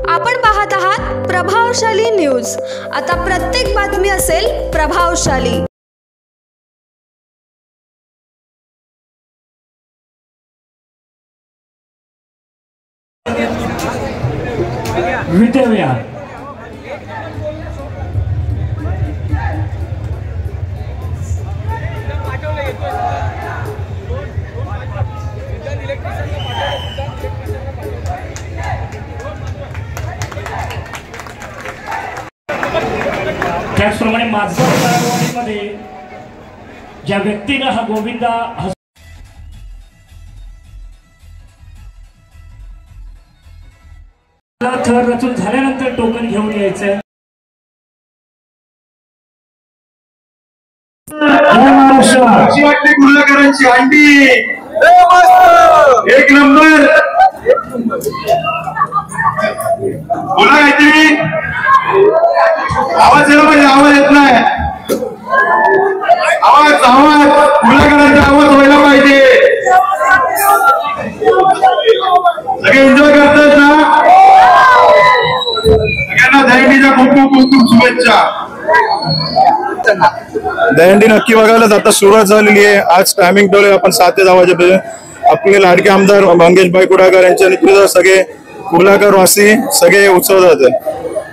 आपण पाहत आहात प्रभावशाली न्यूज। आता प्रत्येक बातमी असेल प्रभावशाली। विद्याविहार त्याचप्रमाणे माझगावमध्ये ज्या व्यक्तीने हा गोविंदा थर रचून झाल्यानंतर टोकन घेऊन यायचं। गुलाकरांची अंडी एक नंबर बोला काहीतरी आवाज यायला पाहिजे। आवाज येत नाही। आवाज गुलाकरांचा आवाज व्हायला पाहिजे। सगळे एन्जॉय करतात ना? सगळ्यांना दहीहंडीच्या खूप शुभेच्छा। दहीहंडी नक्की बघायला आता सुरुवात झालेली आहे। आज टायमिंग ठेवले आपण 7 ते 10 वाजेपर्यंत। आपले लाडके आमदार मंगेशभाई कुडाळकर यांच्या नेतृत्वात सगळे कुर्लाकर वासी सगळे उत्सवात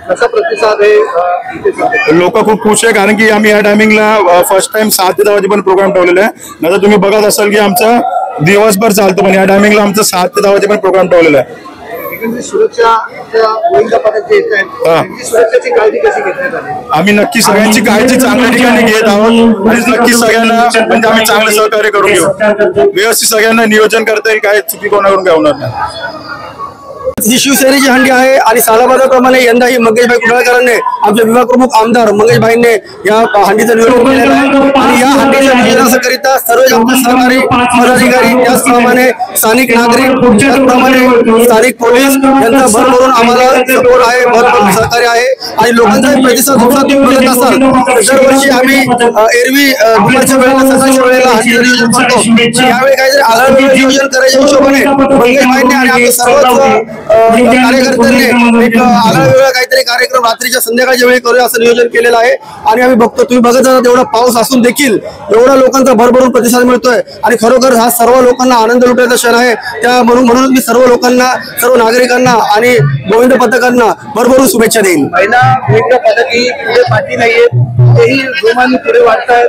कसा प्रतिसाद आहे? लोक खूप खुश आहे, कारण की आम्ही या टायमिंगला फर्स्ट टाइम 7 ते 10 वाजेपर्यंत प्रोग्राम ठेवलेला आहे। नंतर तुम्ही बघत असाल की आमचा दिवसभर चालतो, पण या टायमिंगला आमचा 7 ते 10 वाजेपर्यंत प्रोग्राम ठेवलेला आहे। सुरक्षा गोविंदा पथक जे येत आहे सुरक्षेची काळजी कशी घेतली? आम्ही नक्की सगळ्यांची काळजी चांगल्या ठिकाणी घेत आहोत आणि नक्की सगळ्यांना म्हणजे आम्ही चांगलं सहकार्य करून घेऊ। व्यवस्थित सगळ्यांना नियोजन करता येईल, काय चुकी कोणाकडून काय होणार नाही। जी शिवसेनेची हंडी आहे आणि सालाबादाप्रमाणे यंदाही मंगेशभाई कुडाळकरांनी आमचे विभाग प्रमुख आमदार मंगेशभाईंनी या हंडीचं नियोजन केलेलं आहे आणि या हंडीच्या नियोजनाकरिता सर्व आमचे सहकारी पदाधिकारी त्याचप्रमाणे स्थानिक नागरिक त्याचप्रमाणे स्थानिक पोलीस यांचा भरभरून आम्हाला सपोर्ट आहे, भरभरून सहकार्य आहे आणि लोकांचा प्रतिसाद तुम्ही बघत असाल दरवर्षी आम्ही एरवी दुपारच्या वेळेला सकाळच्या वेळेला हंडीचं नियोजन करतो। यावेळी काहीतरी आगळं नियोजन करायच्या हिशोबाने मंगेशभाईंनी आणि आम्ही सर्वच कार्यकर्त्यांनी एक आगळा वेगळा काहीतरी कार्यक्रम रात्रीच्या संध्याकाळच्या वेळी करूया असं नियोजन केलेलं आहे आणि आम्ही बघतो तुम्ही बघत जाता तेवढा पाऊस असून देखील एवढा लोकांचा भरभरून प्रतिसाद मिळतोय आणि खरोखर हा सर्व लोकांना आनंद लुटायचा क्षण आहे। त्या म्हणूनच मी सर्व लोकांना सर्व नागरिकांना आणि गोविंद पथकांना भरभरून शुभेच्छा देईन। पहिला गोविंद पथकही पुढे पाठी नाहीये, तेही जोमाने पुढे वाढतात।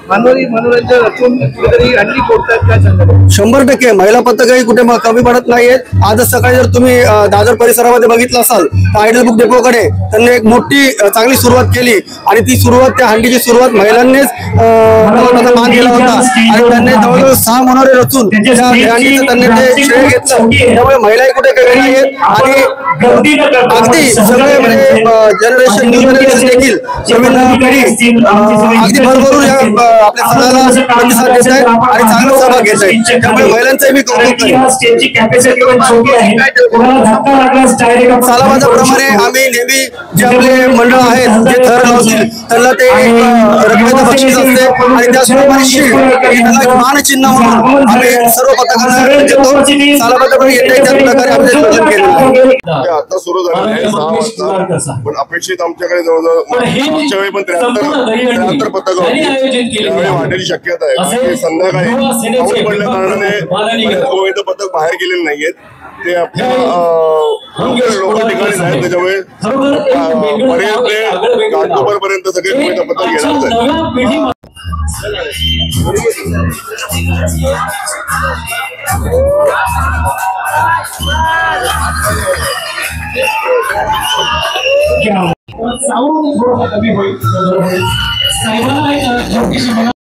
मानवी मनोरंजन रचून कुठेतरी हंडी फोडतात काय सांगतात? 100% महिला पथकही कुठे कमी पडत नाहीयेत। आजच सकाळी जर तुम्ही दादर परिसरामध्ये बघितलं असाल तर आयडल बुक डेपोकडे त्यांनी एक मोठी चांगली सुरुवात केली आणि ती सुरुवात त्या हंडीची सुरुवात महिलांनीच मान केला होता आणि त्यांनी जवळजवळ 6 मनोरे रचून त्या हंडीचं त्यांनी ते श्रेय घेतलं। त्यामुळे महिलाही कुठे कमी नाहीयेत आणि अगदी सगळे म्हणजे जनरेशन न्यू जनरेशन देखील अगदी भरभरून आपल्या सणाला प्रतिसाद देत आहेत आणि चांगला सहभाग घेत आहेत। त्यामुळे महिलांचंही मी कौतुक सालाबादाप्रमाणे आम्ही नेहमी जे आपले मंडळ आहेत जे थर लावतील त्यांना ते रकमेचं बक्षीस असते आणि त्याचप्रमाणे शील्ड त्यांना मानचिन्ह म्हणून आम्ही सर्व पथकांना देतो। सालाबादाप्रमाणे येत्या त्याच प्रकारे आम्ही नियोजन केलेलं आहे। आता सुरू झालेलं आहे 6 वाजता, पण अपेक्षित आमच्याकडे जवळजवळ मागच्या वेळी पण 73 पथक वाढण्याची शक्यता आहे। संध्याकाळी पाऊस पडल्या कारणाने गोविंद पथक बाहेर गेलेले नाहीयेत, ते आपल्या लोकल ठिकाणी आहेत। त्याच्यामुळे घाटकोपर पर्यंत सगळे गोविंद पथक येणार साऊंड कमी होईल।